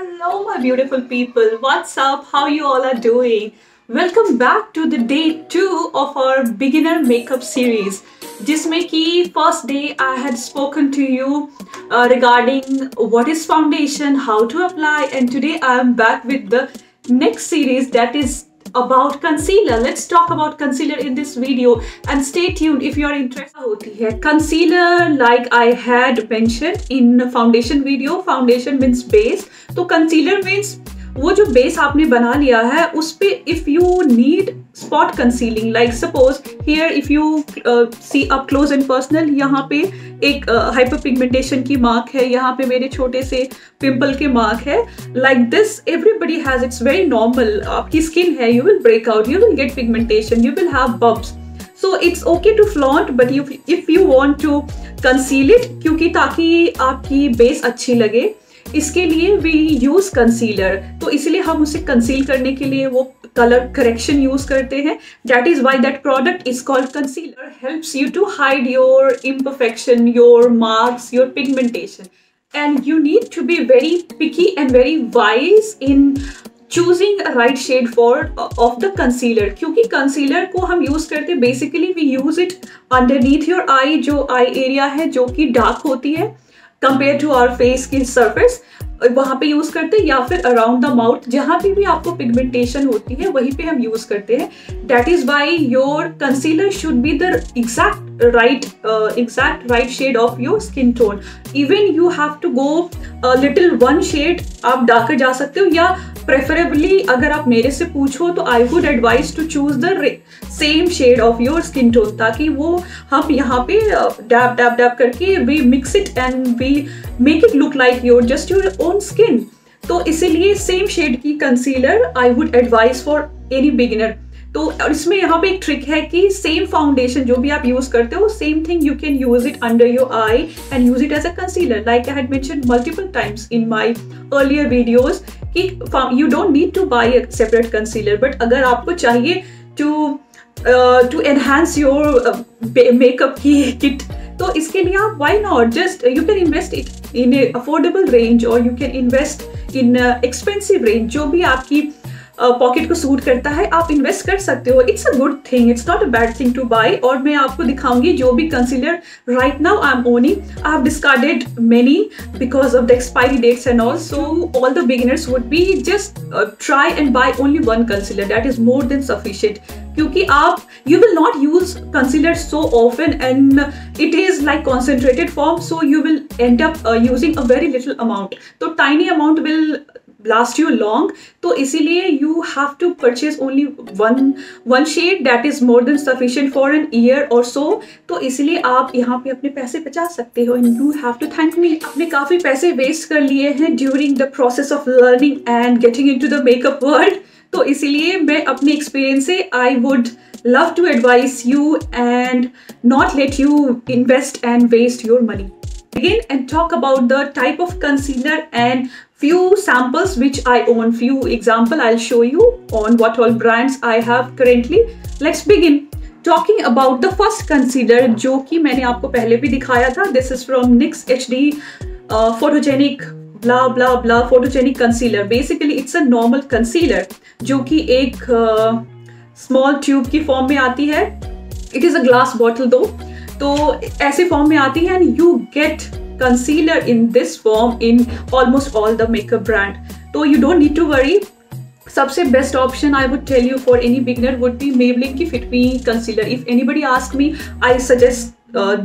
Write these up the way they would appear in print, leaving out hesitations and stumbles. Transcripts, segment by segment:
Hello, my beautiful people. What's up? How you all are doing? Welcome back to the day 2 of our beginner makeup series. जिसमें कि first day I had spoken to you regarding what is foundation, how to apply, and today I am back with the next series that is about concealer. Let's talk about concealer in this video and stay tuned if you are interested. होती है concealer, like I had mentioned in foundation video. Foundation means base, तो concealer means वो जो base आपने बना लिया है उस पे if you need spot concealing, like suppose here if you see up close and personal, यहाँ पे एक हाइपर पिगमेंटेशन की मार्क है, यहाँ पे मेरे छोटे से पिंपल के मार्क है. Like this everybody has, it's very normal. आपकी स्किन है, you will break out, you will get pigmentation, you will have bumps. So it's okay to flaunt, but if you want to conceal it, क्योंकि ताकि आपकी base अच्छी लगे, इसके लिए we use concealer. तो इसलिए हम उसे कंसील करने के लिए वो कलर करेक्शन यूज करते हैं. That is why that product is called concealer. Helps you to hide your imperfection, your marks, your pigmentation. And you need to be very picky and very wise in choosing a right shade for of the concealer, क्योंकि concealer को हम use करते हैं basically we use it underneath your eye, जो eye area है जो कि dark होती है compared to our face की surface, वहाँ पे यूज करते हैं, या फिर अराउंड द माउथ जहाँ पे भी आपको पिगमेंटेशन होती है वहीं पे हम यूज करते हैं. That is why your concealer should be the exact right shade of your skin tone. Even you have to go little one shade, आप डार्कर जा सकते हो, या प्रेफरेबली अगर आप मेरे से पूछो तो I would advise to choose the same shade of your skin tone, ताकि वो हम यहाँ पे डैप डैप डैप करके we mix it and we make it look like your just your own skin. तो इसीलिए सेम शेड की concealer I would advise for any beginner. तो और इसमें यहाँ पे एक ट्रिक है कि सेम फाउंडेशन जो भी आप यूज करते हो, same thing you can use it under your eye and use it as a concealer. Like I had mentioned multiple times in my earlier videos कि you don't need to buy a separate concealer, but अगर आपको चाहिए to enhance your makeup की kit, तो इसके लिए आप why not just you can invest it in a affordable range or you can invest in expensive range. जो भी आपकी पॉकेट को सूट करता है आप इन्वेस्ट कर सकते हो. It's a good thing, it's not a bad thing to buy. और मैं आपको दिखाऊंगी जो भी concealer right now I am owning. I have discarded many because of the expiry dates and all. So all the beginners would be just try and buy only one concealer, that is more than sufficient. क्योंकि आप you will not use concealer so often and it is like concentrated form, so you will end up using a very little amount. तो tiny amount will last you long. तो इसीलिए you have to purchase only one shade that is more than sufficient for an year or so. तो इसीलिए आप यहाँ पे अपने पैसे बचा सकते हो and you have to thank me. आपने काफ़ी पैसे वेस्ट कर लिए हैं during the process of learning and getting into the makeup world. तो इसीलिए मैं अपने एक्सपीरियंस से I would love to advice you and not let you invest and waste your money. Again and talk about the type of concealer and few samples which I own. Few example I'll show you on what all brands I have currently. Let's begin talking about the first concealer जो कि मैंने आपको पहले भी दिखाया था. This is from NYX HD photogenic blah blah blah photogenic concealer. Basically it's a normal concealer जो कि एक स्मॉल ट्यूब की फॉर्म में आती है. It is a glass bottle though, तो ऐसे फॉर्म में आती है and you get concealer in this form in almost all the makeup brand. तो you don't need to worry. सबसे best option I would tell you for any beginner would be Maybelline की Fit Me concealer. If anybody ask me I suggest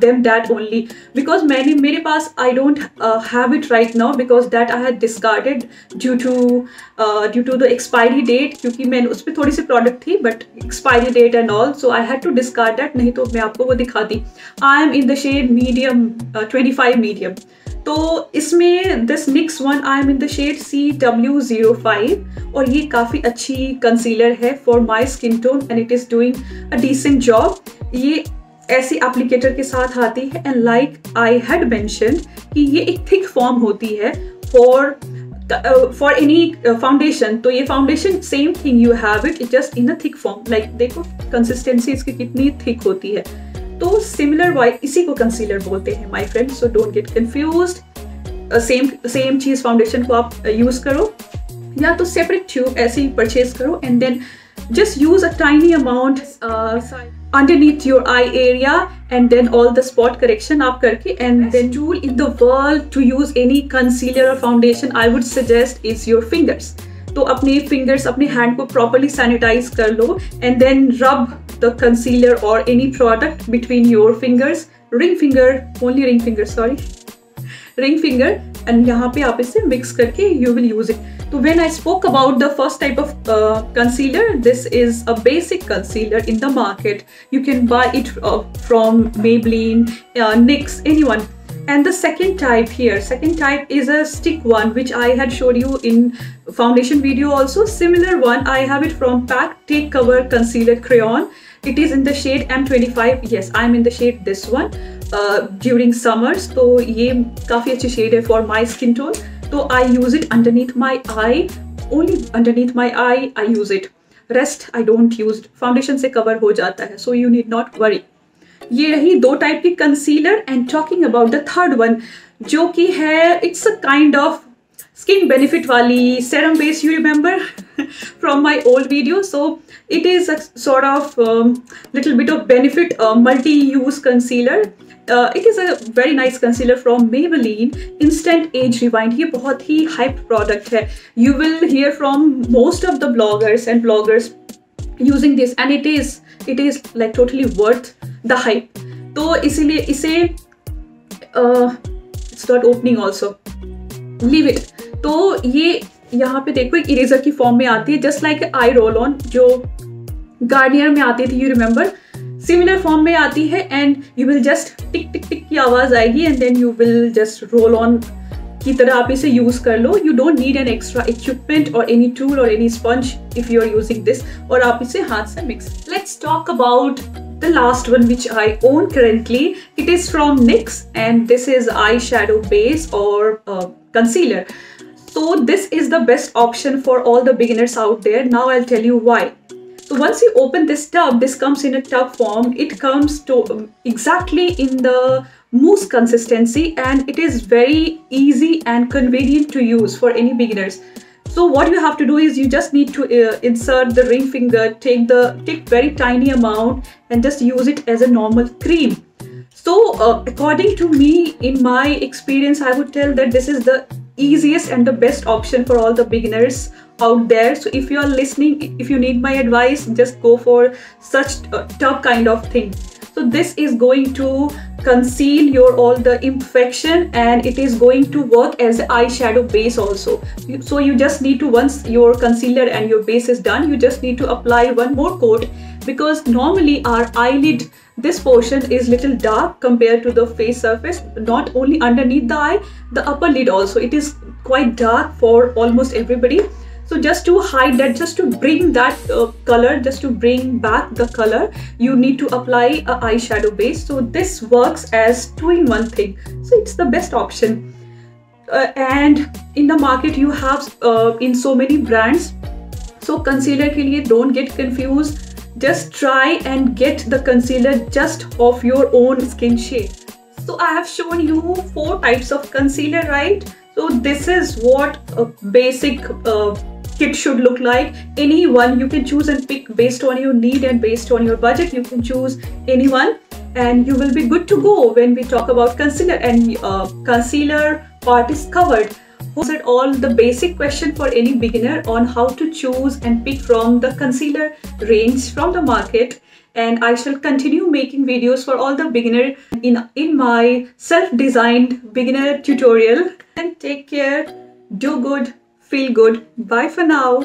them that only, because मेरे पास I don't have it right now because that I had discarded due to the expiry date. क्योंकि मैंने उस पर थोड़ी सी product थी but expiry date and all, so I had to discard that. नहीं तो मैं आपको वो दिखाती. I am in the shade medium, 25 medium. तो इसमें this NYX one I am in the shade CW05 और ये काफ़ी अच्छी कंसीलर है for my skin tone and it is doing a decent job. ये ऐसी एप्लीकेटर के साथ आती है and like I had mentioned कि ये एक थिक फॉर्म होती है फॉर एनी फाउंडेशन. तो ये foundation same thing you have it just in a thick form. Like देखो कंसिस्टेंसी इसकी कितनी थिक होती है. तो सिमिलर वाई इसी को कंसीलर बोलते हैं my friends, so don't get confused. Same चीज़ फाउंडेशन को आप यूज़ करो, या तो सेपरेट ट्यूब ऐसे ही परचेज करो and then just use a tiny amount underneath your eye area and then all the spot correction आप करके, and then tool in the world to use any concealer or foundation I would suggest is your fingers. तो अपने fingers, अपने hand को properly sanitize कर लो and then rub the concealer or any product between your fingers, ring finger, only ring finger, sorry, ring finger, and यहाँ पे आप इसे mix करके you will use it. So when I spoke about the first type of concealer, this is a basic concealer in the market. You can buy it from Maybelline, NYX, anyone. And the second type here, second type is a stick one, which I had showed you in foundation video also. Similar one, I have it from PAC Take Cover Concealer Crayon. It is in the shade M25. Yes, I'm in the shade this one during summers. So ये काफी अच्छी shade है for my skin tone. So I use it underneath my eye, only underneath my eye I use it. Rest I don't use it. Foundation से cover हो जाता है, so you need not worry. ये रही दो type की concealer, and talking about the third one, जो कि है it's a kind of skin benefit वाली serum base, you remember from my old video. So it is a sort of little bit of benefit multi-use concealer. It is a very nice concealer from Maybelline Instant Age Rewind. ये बहुत ही hyped product है. You will hear from most of the bloggers and bloggers using this, and it is like totally worth the hype. तो इसीलिए इसे it's not opening also. Leave it. तो ये यहाँ पे देखो एक इरेजर की फॉर्म में आती है, just like I roll on जो गार्नियर में आती थी, you remember. सिमिलर फॉर्म में आती है, and you will just tick tick tick की आवाज आएगी and then you will just roll on की तरह आप इसे यूज कर लो. You don't need an extra equipment और एनी टूल और any sponge if you are using this, और आप इसे हाथ से mix. Let's talk about the last one which I own currently. It is from NYX and this is eyeshadow base or concealer. So this is the best option for all the beginners out there. Now I'll tell you why. So once you open this tub, this comes in a tub form. It comes to exactly in the mousse consistency, and it is very easy and convenient to use for any beginners. So what you have to do is you just need to insert the ring finger, take very tiny amount and just use it as a normal cream. So according to me, in my experience, I would tell that this is the easiest and the best option for all the beginners out there. So if you are listening, if you need my advice, just go for such tub kind of thing. So this is going to conceal your all the imperfection, and it is going to work as an eyeshadow base also. So you just need to, once your concealer and your base is done, you just need to apply one more coat, because normally our eyelid, this portion is little dark compared to the face surface. Not only underneath the eye, the upper lid also, it is quite dark for almost everybody. So just to hide that, just to bring that color, just to bring back the color, you need to apply a eyeshadow base. So this works as 2-in-1 thing. So it's the best option. And in the market you have in so many brands. So concealer के लिए don't get confused. Just try and get the concealer just of your own skin shade. So I have shown you 4 types of concealer, right? So this is what a basic kit should look like. Any one you can choose and pick based on your need and based on your budget. You can choose any one and you will be good to go when we talk about concealer. And concealer part is covered. Was it all the basic question for any beginner on how to choose and pick from the concealer range from the market? And I shall continue making videos for all the beginner in my self-designed beginner tutorial. And take care, do good, feel good. Bye for now.